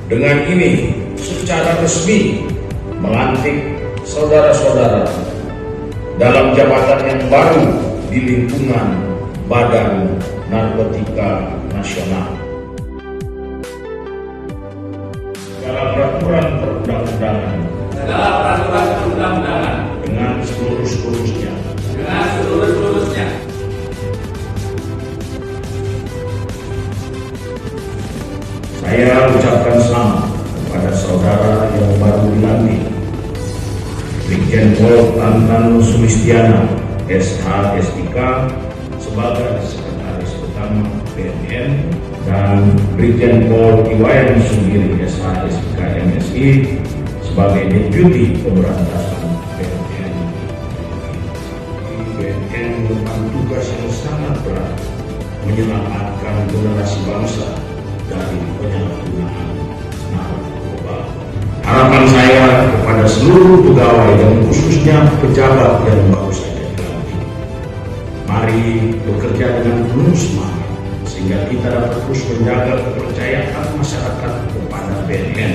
Dengan ini secara resmi melantik saudara-saudara dalam jabatan yang baru di lingkungan Badan Narkotika Nasional. Segala peraturan perundang-undangan dengan seluruh-seluruhnya. Saya ucapkan selamat kepada saudara yang baru dilantik, Brigjen Pol Tantan Sulistiana, SH SIK sebagai Sekretaris Utama BNN dan Brigjen Pol Iwayan Sugiri, SH SIK MSI sebagai Deputi Pemberantasan BNN. BNN merupakan tugas yang sangat berat menyelamatkan generasi bangsa dari penyalahgunaan narkoba. Harapan saya kepada seluruh pegawai dan khususnya pejabat yang baru saja dilantik, mari bekerja dengan penuh semangat sehingga kita dapat terus menjaga kepercayaan masyarakat kepada BNN.